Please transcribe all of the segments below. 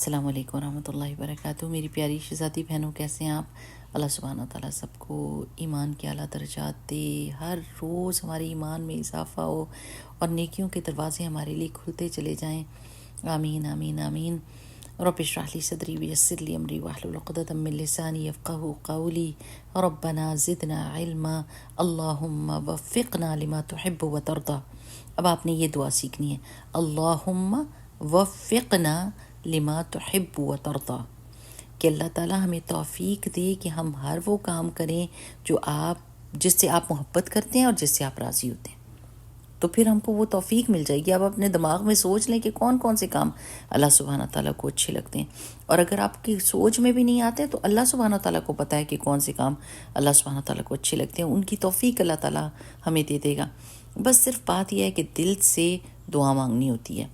السلام علیکم ورحمۃ اللہ وبرکاتہ۔ میری پیاری شہزادی بہنوں، کیسے ہیں آپ؟ اللہ سبحانہ و تعالیٰ سب کو ایمان کے اعلیٰ درجات دے، ہر روز ہمارے ایمان میں اضافہ ہو اور نیکیوں کے دروازے ہمارے لیے کھلتے چلے جائیں۔ آمین آمین آمین۔ رب اشرح لی صدری ویسر لی امری واحلل عقدۃ من لسانی یفقہوا قولی۔ ربنا زدنا علما اللہم وفقنا لما تحب وترضی۔ اب آپ نے یہ دعا سیکھنی ہے، اللہم وفقنا لما تحب وترضی، کہ اللہ تعالیٰ ہمیں توفیق دے کہ ہم ہر وہ کام کریں جس سے آپ محبت کرتے ہیں اور جس سے آپ راضی ہوتے ہیں۔ تو پھر ہم کو وہ توفیق مل جائے گی۔ اب اپنے دماغ میں سوچ لیں کہ کون کون سے کام اللہ سبحانہ تعالیٰ کو اچھے لگتے ہیں، اور اگر آپ کی سوچ میں بھی نہیں آتے تو اللہ سبحانہ تعالیٰ کو پتہ ہے کہ کون سے کام اللہ سبحانہ تعالیٰ کو اچھے لگتے ہیں، ان کی توفیق اللہ تعالیٰ ہمیں دے دے گا۔ بس صرف بات یہ ہے کہ دل سے دعا مانگنی ہوتی ہے،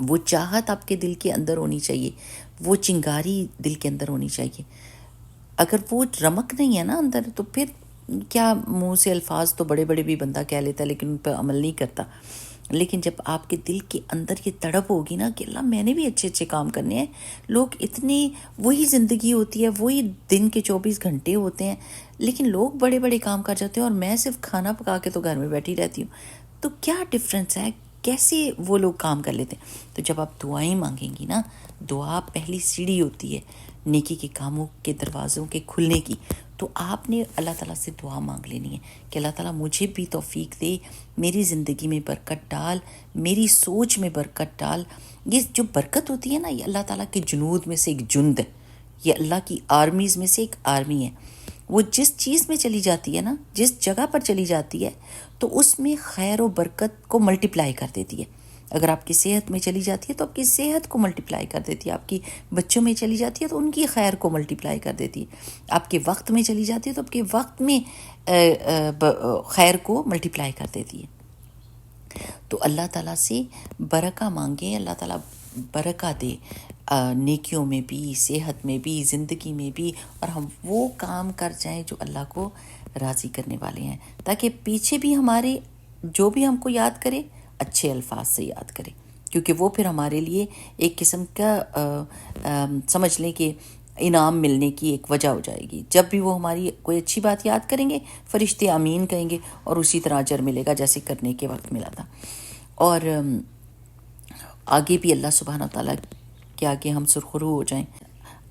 وہ چاہت آپ کے دل کے اندر ہونی چاہیے، وہ چنگاری دل کے اندر ہونی چاہیے۔ اگر وہ رمق نہیں ہے نا اندر، تو پھر کیا، منہ سے الفاظ تو بڑے بڑے بھی بندہ کہہ لیتا ہے لیکن ان پہ عمل نہیں کرتا۔ لیکن جب آپ کے دل کے اندر یہ تڑپ ہوگی نا کہ اللہ میں نے بھی اچھے اچھے کام کرنے ہیں، لوگ اتنی، وہی زندگی ہوتی ہے، وہی دن کے 24 گھنٹے ہوتے ہیں، لیکن لوگ بڑے بڑے کام کر جاتے ہیں اور میں صرف کھانا پکا کے تو گھر میں بیٹھی رہتی ہوں، تو کیا ڈفرینس ہے، کیسے وہ لوگ کام کر لیتے ہیں؟ تو جب آپ دعائیں مانگیں گی نا، دعا پہلی سیڑھی ہوتی ہے نیکی کے کاموں کے دروازوں کے کھلنے کی، تو آپ نے اللہ تعالیٰ سے دعا مانگ لینی ہے کہ اللہ تعالیٰ مجھے بھی توفیق دے، میری زندگی میں برکت ڈال، میری سوچ میں برکت ڈال۔ یہ جو برکت ہوتی ہے نا، یہ اللہ تعالیٰ کے جنود میں سے ایک جند ہے، یہ اللہ کی آرمیز میں سے ایک آرمی ہے۔ وہ جس چیز میں چلی جاتی ہے نا، جس جگہ پر چلی جاتی ہے، تو اس میں خیر و برکت کو ملٹیپلائی کر دیتی ہے۔ اگر آپ کی صحت میں چلی جاتی ہے تو آپ کی صحت کو ملٹیپلائی کر دیتی ہے، آپ کی بچوں میں چلی جاتی ہے تو ان کی خیر کو ملٹیپلائی کر دیتی ہے، آپ کے وقت میں چلی جاتی ہے تو آپ کے وقت میں خیر کو ملٹیپلائی کر دیتی ہے۔ تو اللہ تعالیٰ سے برکہ مانگیں، اللہ تعالیٰ برکہ دے نیکیوں میں بھی، صحت میں بھی، زندگی میں بھی، اور ہم وہ کام کر جائیں جو اللہ کو راضی کرنے والے ہیں، تاکہ پیچھے بھی ہمارے جو بھی ہم کو یاد کرے اچھے الفاظ سے یاد کرے، کیونکہ وہ پھر ہمارے لیے ایک قسم کا سمجھ لیں کہ انعام ملنے کی ایک وجہ ہو جائے گی۔ جب بھی وہ ہماری کوئی اچھی بات یاد کریں گے، فرشتے آمین کہیں گے اور اسی طرح اجر ملے گا جیسے کرنے کے وقت ملا تھا۔ اور آگے بھی اللہ سبحانہ تعالیٰ کے آگے ہم سرخرو ہو جائیں۔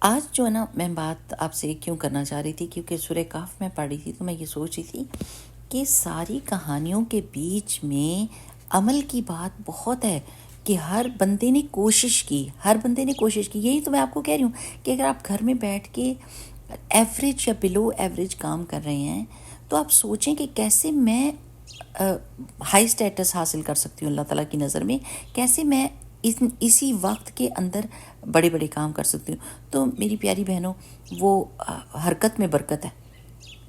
آج جو ہے نا، میں بات آپ سے کیوں کرنا چاہ رہی تھی، کیونکہ سورہ کہف میں پڑھی تھی تو میں یہ سوچ رہی تھی کہ ساری کہانیوں کے بیچ میں عمل کی بات بہت ہے، کہ ہر بندے نے کوشش کی، یہی تو میں آپ کو کہہ رہی ہوں کہ اگر آپ گھر میں بیٹھ کے ایوریج یا بلو ایوریج کام کر رہے ہیں تو آپ سوچیں کہ کیسے میں ہائی سٹیٹس حاصل کر سکتی ہوں اللہ تعالیٰ کی نظر میں، کیسے میں اسی وقت کے اندر بڑے بڑے کام کر سکتی ہوں۔ تو میری پیاری بہنوں، وہ حرکت میں برکت ہے۔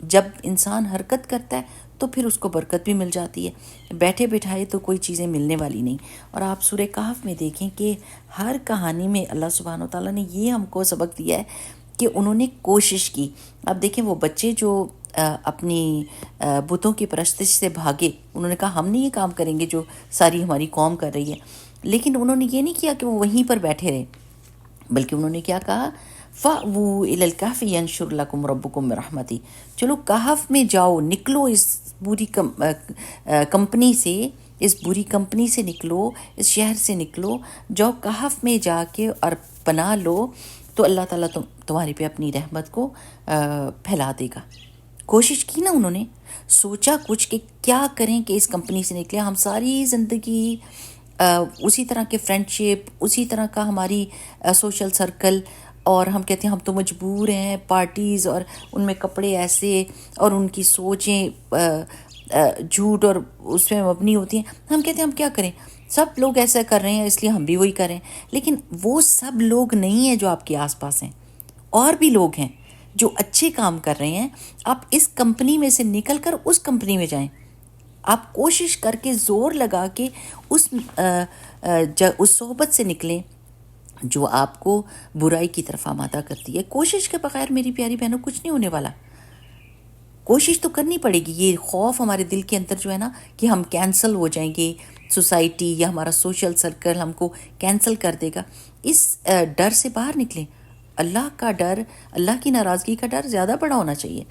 جب انسان حرکت کرتا ہے تو پھر اس کو برکت بھی مل جاتی ہے، بیٹھے بٹھائے تو کوئی چیزیں ملنے والی نہیں۔ اور آپ سورہ کہف میں دیکھیں کہ ہر کہانی میں اللہ سبحانہ و تعالیٰ نے یہ ہم کو سبق دیا ہے کہ انہوں نے کوشش کی۔ اب دیکھیں وہ بچے جو اپنی بتوں کی پرستش سے بھاگے، انہوں نے کہا ہم نہیں یہ کام کریں گے جو ساری ہماری قوم کر رہی ہے، لیکن انہوں نے یہ نہیں کیا کہ وہ وہیں پر بیٹھے رہے، بلکہ انہوں نے کیا کہا، فَأْوُوا إِلَى الْكَهْفِ يَنشُرْ لَكُمْ رَبُّكُمْ بِرَحْمَتِهِ، چلو کہف میں جاؤ، نکلو اس بری کمپنی سے، اس بری کمپنی سے نکلو، اس شہر سے نکلو، جاؤ کہف میں جا کے اور پناہ لو، تو اللہ تعالیٰ تمہارے پہ اپنی رحمت کو پھیلا دے گا۔ کوشش کی نا، انہوں نے سوچا کچھ کہ کیا کریں کہ اس کمپنی سے نکلے۔ ہم ساری زندگی اسی طرح کے فرینڈ شپ، اسی طرح کا ہماری سوشل سرکل، اور ہم کہتے ہیں ہم تو مجبور ہیں، پارٹیز اور ان میں کپڑے ایسے، اور ان کی سوچیں جھوٹ اور اس میں مبنی ہوتی ہیں۔ ہم کہتے ہیں ہم کیا کریں، سب لوگ ایسا کر رہے ہیں اس لیے ہم بھی وہی کریں، لیکن وہ سب لوگ نہیں ہیں جو آپ کے آس پاس ہیں، اور بھی لوگ ہیں جو اچھے کام کر رہے ہیں۔ آپ اس کمپنی میں سے نکل کر اس کمپنی میں جائیں، آپ کوشش کر کے زور لگا کے اس صحبت سے نکلیں جو آپ کو برائی کی طرف آمادہ کرتی ہے۔ کوشش کے بغیر میری پیاری بہنوں کچھ نہیں ہونے والا، کوشش تو کرنی پڑے گی۔ یہ خوف ہمارے دل کے اندر جو ہے نا کہ ہم کینسل ہو جائیں گے، سوسائٹی یا ہمارا سوشل سرکل ہم کو کینسل کر دے گا، اس ڈر سے باہر نکلیں۔ اللہ کا ڈر، اللہ کی ناراضگی کا ڈر زیادہ بڑا ہونا چاہیے۔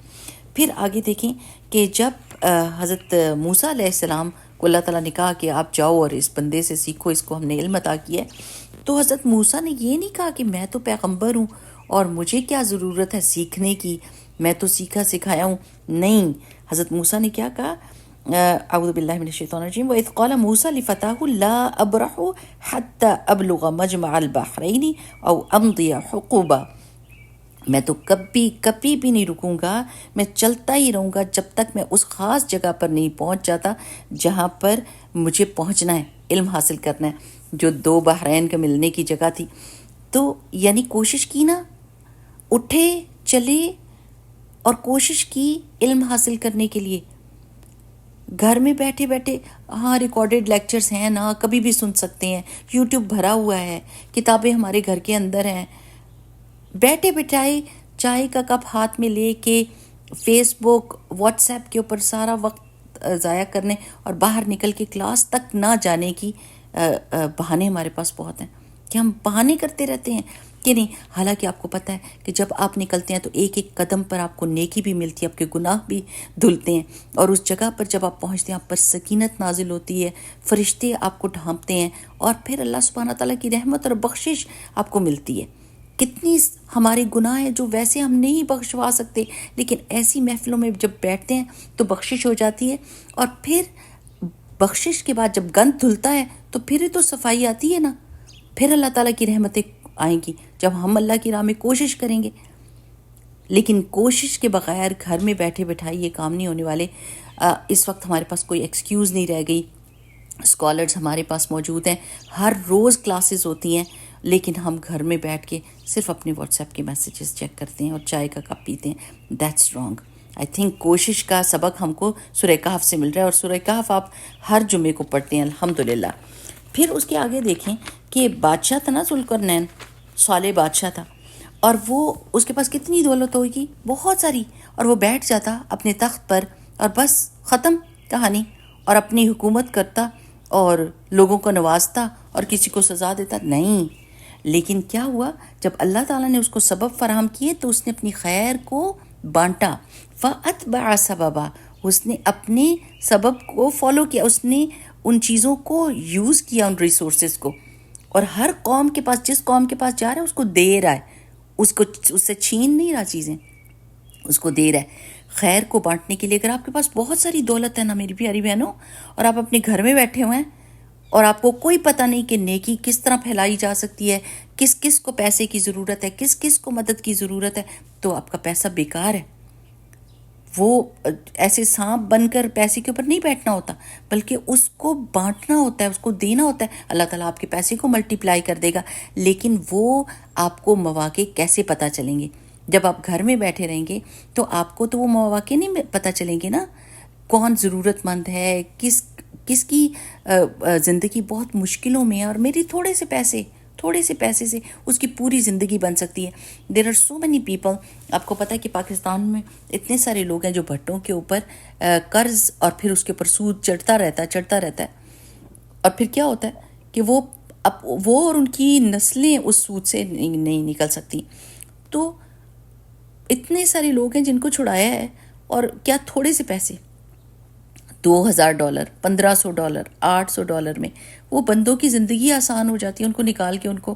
پھر آگے دیکھیں کہ جب حضرت موسیٰ علیہ السلام کو اللہ تعالیٰ نے کہا کہ آپ جاؤ اور اس بندے سے سیکھو، اس کو ہم نے علم عطا کیا ہے، تو حضرت موسیٰ نے یہ نہیں کہا کہ میں تو پیغمبر ہوں اور مجھے کیا ضرورت ہے سیکھنے کی، میں تو سیکھا سکھایا ہوں۔ نہیں، حضرت موسیٰ نے کیا کہا؟ اعوذ باللہ من الشیطان الرجیم، وَإِذْ قَالَ مُوسَىٰ لِفَتَاهُ لَا أَبْرَحُ حَتَّىٰ أَبْلُغَ مَجْمَعَ الْبَحْرَيْنِ أَوْ أَمْضِيَ حُقُوبًا، میں تو کبھی بھی نہیں رکوں گا، میں چلتا ہی رہوں گا جب تک میں اس خاص جگہ پر نہیں پہنچ جاتا جہاں پر مجھے پہنچنا ہے، علم حاصل کرنا ہے، جو دو بحرین کے ملنے کی جگہ تھی۔ تو یعنی کوشش کی نا، اٹھے چلے اور کوشش کی علم حاصل کرنے کے لیے۔ گھر میں بیٹھے بیٹھے، ہاں ریکارڈڈ لیکچرز ہیں نا، کبھی بھی سن سکتے ہیں، یوٹیوب بھرا ہوا ہے، کتابیں ہمارے گھر کے اندر ہیں، بیٹھے بٹھائے چائے کا کپ ہاتھ میں لے کے فیس بک واٹس ایپ کے اوپر سارا وقت ضائع کرنے اور باہر نکل کے کلاس تک نہ جانے کی بہانے ہمارے پاس بہت ہیں کہ ہم بہانے کرتے رہتے ہیں کہ نہیں۔ حالانکہ آپ کو پتہ ہے کہ جب آپ نکلتے ہیں تو ایک ایک قدم پر آپ کو نیکی بھی ملتی ہے، آپ کے گناہ بھی دھلتے ہیں، اور اس جگہ پر جب آپ پہنچتے ہیں آپ پر سکینت نازل ہوتی ہے، فرشتے آپ کو ڈھانپتے ہیں، اور پھر اللہ سبحانہ تعالیٰ کی رحمت اور بخشش آپ کو ملتی ہے۔ کتنی ہمارے گناہ ہیں جو ویسے ہم نہیں بخشوا سکتے، لیکن ایسی محفلوں میں جب بیٹھتے ہیں تو بخشش ہو جاتی ہے، اور پھر بخشش کے بعد جب گند دھلتا ہے تو پھر تو صفائی آتی ہے نا، پھر اللہ تعالیٰ کی رحمتیں آئیں گی جب ہم اللہ کی راہ میں کوشش کریں گے۔ لیکن کوشش کے بغیر گھر میں بیٹھے بٹھائی یہ کام نہیں ہونے والے۔ اس وقت ہمارے پاس کوئی ایکسکیوز نہیں رہ گئی، اسکالرز ہمارے پاس موجود ہیں، ہر روز کلاسز ہوتی ہیں، لیکن ہم گھر میں بیٹھ کے صرف اپنے واٹس ایپ کے میسیجز چیک کرتے ہیں اور چائے کا کپ پیتے ہیں۔ That's wrong. آئی تھنک کوشش کا سبق ہم کو سورہ کہف سے مل رہا ہے، اور سورہ کہف آپ ہر جمعے کو پڑھتے ہیں الحمدللہ۔ پھر اس کے آگے دیکھیں کہ بادشاہ تھا نا ذوالقرنین، صالح بادشاہ تھا، اور وہ اس کے پاس کتنی دولت ہوگی، بہت ساری، اور وہ بیٹھ جاتا اپنے تخت پر اور بس ختم کہانی، اور اپنی حکومت کرتا اور لوگوں کو نوازتا اور کسی کو سزا دیتا؟ نہیں۔ لیکن کیا ہوا، جب اللہ تعالیٰ نے اس کو سبب فراہم کیے تو اس نے اپنی خیر کو بانٹا۔ فَأَتْبَعَ سَبَبًا، اس نے اپنے سبب کو فالو کیا، اس نے ان چیزوں کو یوز کیا، ان ریسورسز کو، اور ہر قوم کے پاس، جس قوم کے پاس جا رہا ہے اس کو دے رہا ہے، اس سے چھین نہیں رہا چیزیں، اس کو دے رہا ہے خیر کو بانٹنے کے لیے۔ اگر آپ کے پاس بہت ساری دولت ہے نا میری پیاری بہنوں، اور آپ اپنے گھر میں بیٹھے ہوئے ہیں اور آپ کو کوئی پتہ نہیں کہ نیکی کس طرح پھیلائی جا سکتی ہے، کس کس کو پیسے کی ضرورت ہے، کس کس کو مدد کی ضرورت ہے، تو آپ کا پیسہ بیکار ہے۔ وہ ایسے سانپ بن کر پیسے کے اوپر نہیں بیٹھنا ہوتا، بلکہ اس کو بانٹنا ہوتا ہے، اس کو دینا ہوتا ہے۔ اللہ تعالیٰ آپ کے پیسے کو ملٹی پلائی کر دے گا، لیکن وہ آپ کو مواقع کیسے پتہ چلیں گے؟ جب آپ گھر میں بیٹھے رہیں گے تو آپ کو تو وہ مواقع نہیں پتہ چلیں گے نا، کون ضرورت مند ہے، کس کی زندگی بہت مشکلوں میں ہے، اور میری تھوڑے سے پیسے سے اس کی پوری زندگی بن سکتی ہے۔ There are so many people, آپ کو پتہ ہے کہ پاکستان میں اتنے سارے لوگ ہیں جو بھٹوں کے اوپر قرض اور پھر اس کے اوپر سود چڑھتا رہتا ہے، اور پھر کیا ہوتا ہے کہ وہ اور ان کی نسلیں اس سود سے نہیں نکل سکتی۔ تو اتنے سارے لوگ ہیں جن کو چھڑایا ہے، اور کیا تھوڑے سے پیسے، $2000، $1500، $800 میں وہ بندوں کی زندگی آسان ہو جاتی ہے، ان کو نکال کے، ان کو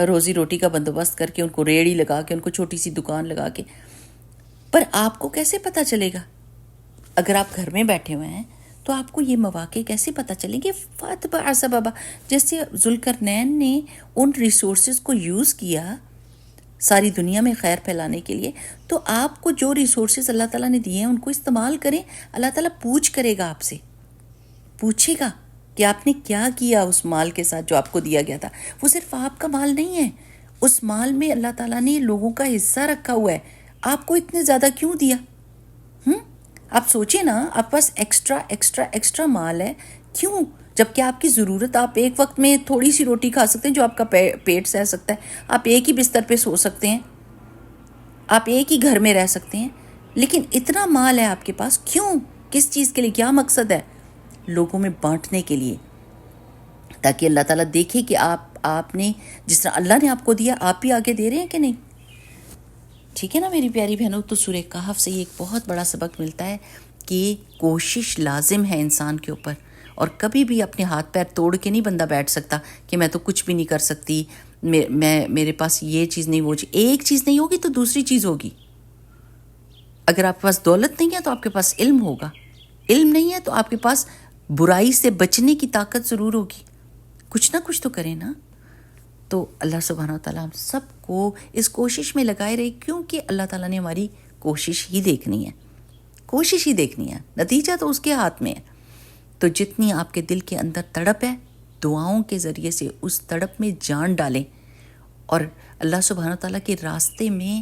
روزی روٹی کا بندوبست کر کے، ان کو ریڑھی لگا کے، ان کو چھوٹی سی دکان لگا کے۔ پر آپ کو کیسے پتہ چلے گا اگر آپ گھر میں بیٹھے ہوئے ہیں؟ تو آپ کو یہ مواقع کیسے پتہ چلیں گے؟ فَأَتْبَعَ سَبَبًا، جیسے ذوالقرنین نے ان ریسورسز کو یوز کیا ساری دنیا میں خیر پھیلانے کے لیے، تو آپ کو جو ریسورسز اللہ تعالیٰ نے دیے ہیں ان کو استعمال کریں۔ اللہ تعالیٰ پوچھ کرے گا، آپ سے پوچھے گا کہ آپ نے کیا کیا اس مال کے ساتھ جو آپ کو دیا گیا تھا۔ وہ صرف آپ کا مال نہیں ہے، اس مال میں اللہ تعالیٰ نے لوگوں کا حصہ رکھا ہوا ہے۔ آپ کو اتنے زیادہ کیوں دیا؟ آپ سوچیں نا، آپ پاس ایکسٹرا مال ہے، کیوں؟ جبکہ آپ کی ضرورت، آپ ایک وقت میں تھوڑی سی روٹی کھا سکتے ہیں جو آپ کا پیٹ سہ سکتا ہے، آپ ایک ہی بستر پہ سو سکتے ہیں، آپ ایک ہی گھر میں رہ سکتے ہیں، لیکن اتنا مال ہے آپ کے پاس، کیوں؟ کس چیز کے لیے؟ کیا مقصد ہے؟ لوگوں میں بانٹنے کے لیے، تاکہ اللہ تعالیٰ دیکھے کہ آپ نے جس طرح اللہ نے آپ کو دیا آپ بھی آگے دے رہے ہیں کہ نہیں. ٹھیک ہے نا میری پیاری بہنوں. تو سورہ کہف سے یہ ایک بہت بڑا سبق ملتا ہے کہ کوشش لازم ہے انسان کے اوپر، اور کبھی بھی اپنے ہاتھ پیر توڑ کے نہیں بندہ بیٹھ سکتا کہ میں تو کچھ بھی نہیں کر سکتی، میرے پاس یہ چیز نہیں، وہ چیز. ایک چیز نہیں ہوگی تو دوسری چیز ہوگی. اگر آپ کے پاس دولت نہیں ہے تو آپ کے پاس علم ہوگا، علم نہیں ہے تو آپ کے پاس برائی سے بچنے کی طاقت ضرور ہوگی. کچھ نہ کچھ تو کریں نا. تو اللہ سبحانہ وتعالیٰ ہم سب کو اس کوشش میں لگائے رہے، کیونکہ اللہ تعالیٰ نے ہماری کوشش ہی دیکھنی ہے، کوشش ہی دیکھنی ہے، نتیجہ تو اس کے ہاتھ میں ہے. تو جتنی آپ کے دل کے اندر تڑپ ہے، دعاؤں کے ذریعے سے اس تڑپ میں جان ڈالیں اور اللہ سبحانہ وتعالیٰ کے راستے میں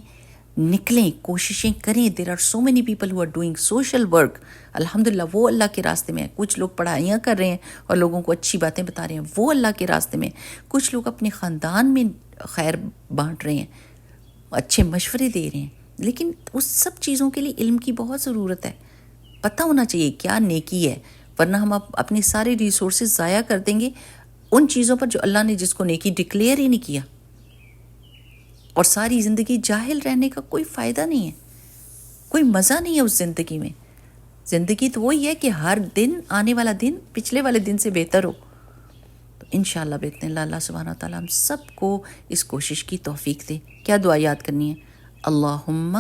نکلیں، کوششیں کریں. There are so many people who are doing social work. الحمدللہ وہ اللہ کے راستے میں ہیں. کچھ لوگ پڑھائیاں کر رہے ہیں اور لوگوں کو اچھی باتیں بتا رہے ہیں، وہ اللہ کے راستے میں. کچھ لوگ اپنے خاندان میں خیر بانٹ رہے ہیں، اچھے مشورے دے رہے ہیں. لیکن اس سب چیزوں کے لیے علم کی بہت ضرورت ہے. پتہ ہونا چاہیے کیا نیکی ہے، ورنہ ہم اپنے سارے ریسورسز ضائع کر دیں گے ان چیزوں پر جو اللہ نے جس کو نیکی ڈکلیئر ہی نہیں کیا. اور ساری زندگی جاہل رہنے کا کوئی فائدہ نہیں ہے، کوئی مزہ نہیں ہے اس زندگی میں. زندگی تو وہی ہے کہ ہر دن آنے والا دن پچھلے والے دن سے بہتر ہو. تو انشاءاللہ بإذن اللہ اللہ سبحانہ وتعالیٰ ہم سب کو اس کوشش کی توفیق دے. کیا دعا یاد کرنی ہے؟ اللہم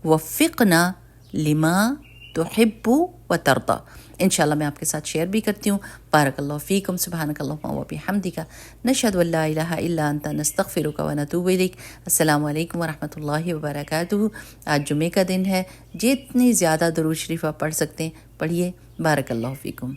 وفقنا لما تحب و ترضى. انشاءاللہ میں آپ کے ساتھ شیئر بھی کرتی ہوں. بارک اللہ فیکم، سبحانک اللہم و بحمدک، نشہد ان لا الہ الا انت، نستغفرک و نتوب الیک. السلام علیکم ورحمۃ اللہ وبرکاتہ. آج جمعے کا دن ہے، جتنی زیادہ درود شریف آپ پڑھ سکتے ہیں پڑھیے. بارک اللہ فیکم.